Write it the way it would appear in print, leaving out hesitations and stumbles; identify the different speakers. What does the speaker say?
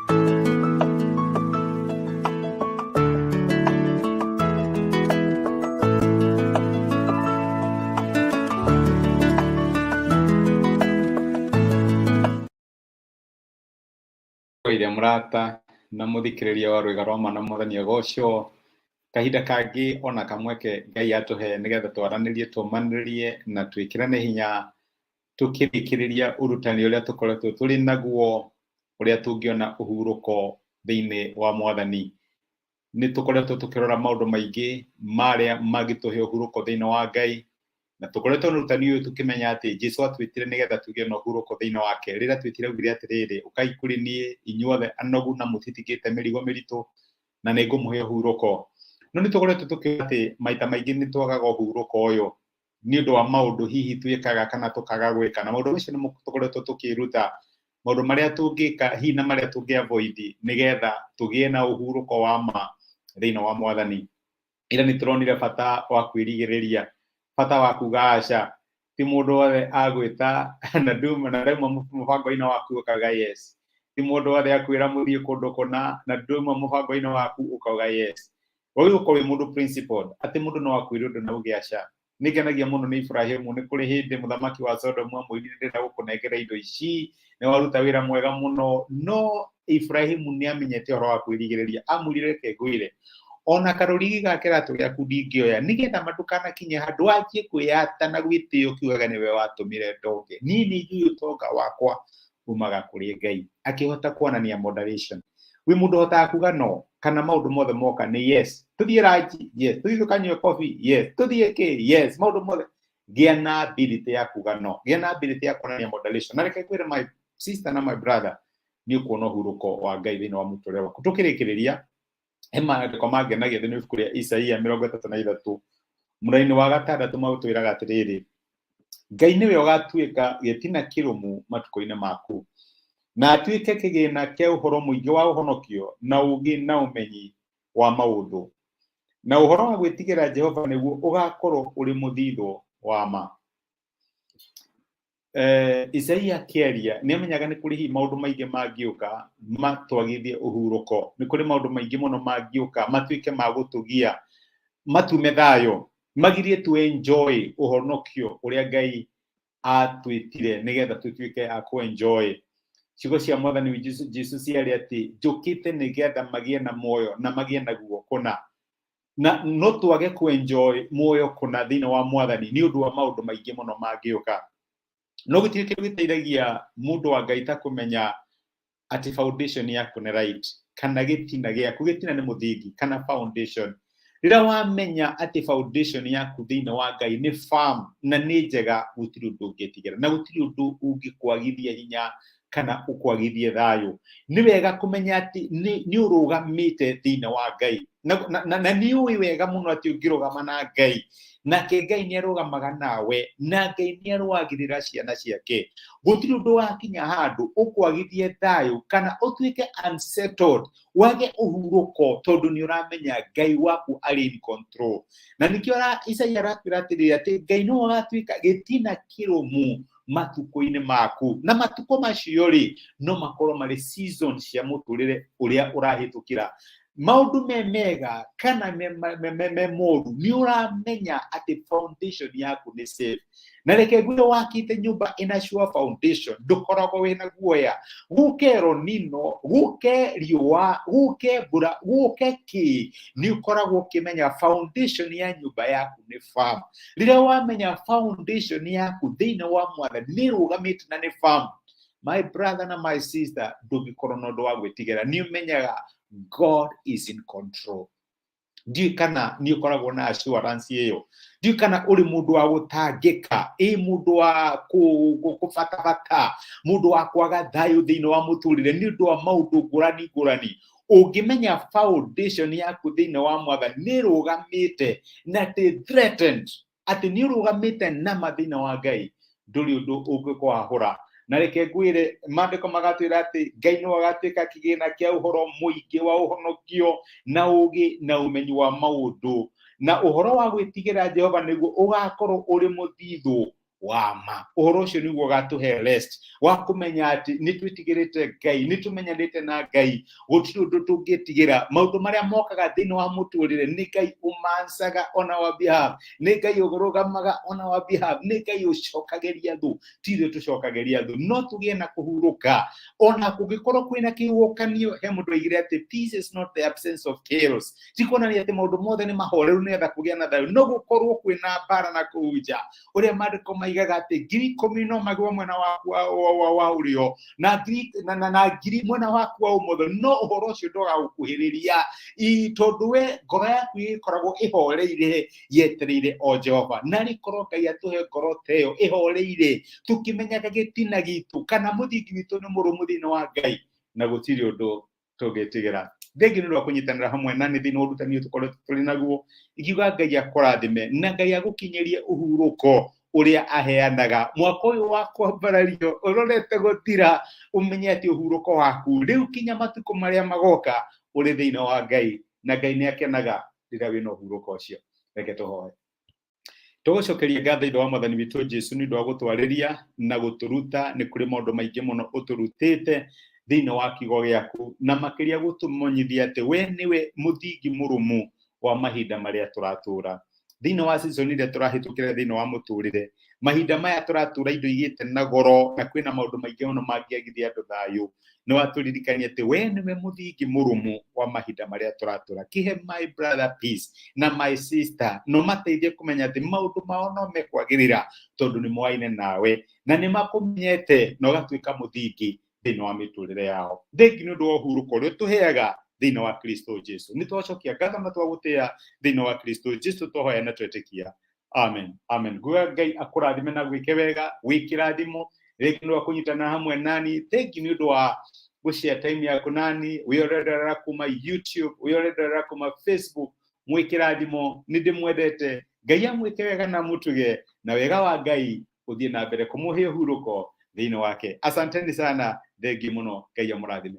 Speaker 1: Ire murata na muthikiriria wa rwiga rwa mana mwathani agocwo kahinda kangi ona kamweke Ngai atuhe nigetha twaranirie tumaniririe na twikirane hinya tukirikiriria urutani uria tukoretwo turi naguo uria tungiona uhuruko thiini wa mwathani. Ni tukoretwo tukirora maundu maingi maria magituhe uhuruko thiini wa Ngai, na tukoretwo urutani uyu tukimenya ati Jesu atwitire nigetha tugie na uhuruko thiini wake. Rira twitire ugire atiriri ukai kuri nie inyuothe anogu na mutitigite mirigo miritu na ningumuhe uhuruko. No ni tukoretwo tukiuga ati maita maingi ni twagaga uhuruko uyu ni undu wa maundu hihi twikaga kana tukaga gwika, na maundu macio ni tukoretwo tukiruta maundu maria tungika hihi na maria tungiavoid nigetha tugie na uhuruko wa ma thiini wa mwathani. Ira ni turonire bata wa kwirigiriria, bata wa kuga aca ti mundu wothe agwita na nduma na rema mubango-ini waku ukaga yes, ti mundu wothe akwira muthie kundu kuna na nduma mubango-ini waku ukaga yes. Oyu ukorwe mundu principled ati mundu no akwira undu na uge aca. Nigenagia muno ni Ibrahimu, ni kuri hindi muthamaki wa Sodoma mwirire ndira gukunengera indo ici ni waruta wira mwega muno, no Ibrahimu ni amenyete horo wa kwirigiriria, amurire kegwire ona karurigi gake ratu giaku ndingioya nigetha madukana kinye handu anjie kwiyata na gwitio kiugaga niwe watumire ndonge nini njui utonga wakwa umaga kuri Ngai. Akihota kuonania moderation, wi mundu hotaga kuga no kana maundu mothe moka ni yes, tuthie raji yes, tuthie tukanywe coffee yes, tuthie ki yes, maundu mothe gia na ability ya kuga no, gia na ability ya kuonania moderation. Na reke kwire my sister na my brother ni kuona uhuruko wa Ngai thiini wa mũtũrĩre waku. Tukirikiriria maandiko mangenagia thiini wa ibuku ria Isaia 33 mũraini wa 6 magutwiraga atiriri, Ngai niwe ugatuika gitina kirumu matuko-ini maku na atuike kigina kia uhoro muingi wa uhonokio na ugi na umenyi wa maundu, na uhoro wa gwitigira Jehova niguo ugakorwo uri muthitho wa ma. Isaia kieria ni amenyaga ni kuri hi maundu maingi mangiuka matwagithie uhuruko, ni kuri maundu maingi muno mangiuka matuike magutugia matume thayo magirie tu enjoy uhonokio uria Ngai atwitire nigetha tutuike a ku enjoy. Ciugo cia mwathani Jesu ciari ati njukite nigetha magie na moyo na magie naguo kuna, na no twage ku enjoy moyo kuna thiini wa mwathani ni undu wa maundu maingi muno mangiuka. No gutire kindu giteithagia mundu wa Ngai ta kumenya ati foundation yaku ni right kana gitina giaku, gitina ni muthingi kana foundation. Rira wamenya ati foundation yaku thiini wa Ngai ni firm na ni njega, gutiri undu ungitigira na gutiri undu ungikwagithia hinya kana ukwagithie thayo. Ni wega kumenya ati ni urugamite thiini wa Ngai na ni ui wega muno ati ungirugama na Ngai, nake Ngai ni arugamaga nawe, na Ngai ni arwagirira ciana ciake. Gutiri undu wakinya handu ukwagithie thayo kana utuike unsettled wage uhuruko tondu ni uramenya Ngai waku ari in control. Na nikio Isaia aratwira atiri ati Ngai no agatuika gitina kirumu matuko-ini maku, na matuko macio ri no makorwo mari season cia mũtũrĩre uria urahitukira. Maundu mega kana moru ni uramenya ati foundation yaku ni safe. Na reke ngwire wakite nyumba ina sure foundation ndukoragwo wina guoya, guke ronino, guke riua, guke mbura, guke ki, ni ukoragwo ukimenya foundation ya nyumba yaku ni firm. Rira wamenya foundation yaku thiini wa mwathani ni rugamite na ni firm, my brother na my sister, ndungikorwo na undu wa gwitigira, ni umenyaga God is in control. Ndiu kana ni ukoragwo na assurance iyo, ndiu kana uri mundu wa gutangika, mundu wa kufatabata, mundu wa kwaga thayo thiini wa mũtũrĩre ni undu wa maundu ngurani. Ungimenya foundation yaku thiini wa mwathani ni rugamite na ti threatened, ati ni rugamite na mathiini wa Ngai, nduri undu ungikwahura. Na reke ngwire maandiko magatwira ati Ngai no agatuika kigina kia uhoro muingi wa uhonokio na ugi na umenyi wa maundu, na uhoro wa gwitigira Jehova niguo ugakorwo uri muthithu wama. Ũhoro ũcio nĩguo ũgatũhe rest wa kũmenya atĩ nĩ twĩtigĩrĩte Ngai, nĩ tũmenyanĩte na Ngai, gũtirĩ ũndũ tũngĩtigĩra. Maũndũ marĩa mokaga thĩinĩ wa mũtũrĩre nĩ Ngai ũmancaga on our behalf, nĩ Ngai ũrũgamaga on our behalf, nĩ Ngai ũcokagĩria thũ, ti ithuĩ tũcokagĩria thũ. No tũgĩe na kũhurũka ona kũngĩkorwo kwĩna kĩhuhũkanio. He mũndũ oigire atĩ peace is not the absence of chaos. Ti kuonania atĩ maũndũ mothe nĩ mahoreru nĩgetha kũgĩa na thayũ, no gũkorwo kwĩna mbara na kũu nja. Ũrĩa maandĩko maigaga atĩ 10,000 no magĩe mwena waku wa ũrĩo na 1,000 mwena waku wa ũmotho, no ũhoro ũcio ndũgagũkuhĩrĩria, tondũ we ngoro yaku ĩkoragwo ĩhoreire yetereire o Jehova. Na rĩkorwo Ngai atũhe ngoro ta ĩyo ĩhoreire, tũkĩmenyaga gĩtina gitũ kana mũthingi witũ nĩ mũrũmu thĩinĩ wa Ngai, na gũtirĩ ũndũ tũngĩtigĩra. Thengi nĩ ũndũ wa kũnyitanĩra hamwe na nĩ thĩinĩ wa ũrutani tũkoretwo tũrĩ naguo. Ingiuga Ngai akũrathime na Ngai agũkinyĩrie ũhurũko ũrĩa aheanaga. Mwaka ũyũ wa kwambarario ũrorete gũthira, ũmenye atĩ ũhurũko waku rĩu kinya matukũ marĩa magoka ũrĩ thĩinĩ wa Ngai, na Ngai nĩ akenaga rĩrĩa wĩna ũhurũko ũcio. Reke tũhoe. Tũgũcokeria ngatho thĩinĩ wa Mwathani witũ Jesũ nĩ ũndũ wa gũtwarĩria na gũtũruta. Nĩ kũrĩ maũndũ maingĩ mũno ũtũrutĩte thĩinĩ wa kiugo gĩaku, na makĩria gũtũmenyithia atĩ we nĩwe mũthingi mũrũmu wa mahinda marĩa tũratũra. Thĩinĩ wa season ĩrĩa tũrahĩtũkĩra thĩinĩ wa mũtũrĩre, mahinda maya tũratũra indo igĩte na goro, na kwĩna maũndũ maingĩ mũno mangĩagithia andũ thayũ. Nĩ watũririkania atĩ we nĩwe mũthingi mũrũmu wa mahinda marĩa tũratũra. Kĩhe my brother peace na my sister, no mateithie kũmenya atĩ maũndũ mao no mekwagĩrĩra tondũ nĩ moaine nawe na nĩ makũmenyete na ũgatuĩka mũthingi thĩinĩ wa mĩtũrĩre yao. Thengi nĩ ũndũ wa ũhurũko ũrĩa ũtũheaga thĩinĩ wa Kristo Jesũ. Nĩ twacokia ngatho na twagũtĩĩa thĩinĩ wa Kristo Jesũ, tũhoya na twetĩkia. Amen. Amen. Nguga Ngai akũrathime na gwĩke wega, wĩkĩrathimo. Thengi nĩ ũndũ wa kũnyitana hamwe nani. Thengi nĩ ũndũ wa gũshare time yaku nani. Wĩorerera kuma YouTube, wĩorerera kuma Facebook. Mwĩkĩrathimo, nĩ ndĩmwendete. Ngai amwĩke wega na mũtuge, na wega wa Ngai ũthiĩ na mbere kũmũhe ũhurũko thĩinĩ wake. Asanteni sana. Thengi mũno. Ngai amũrathime.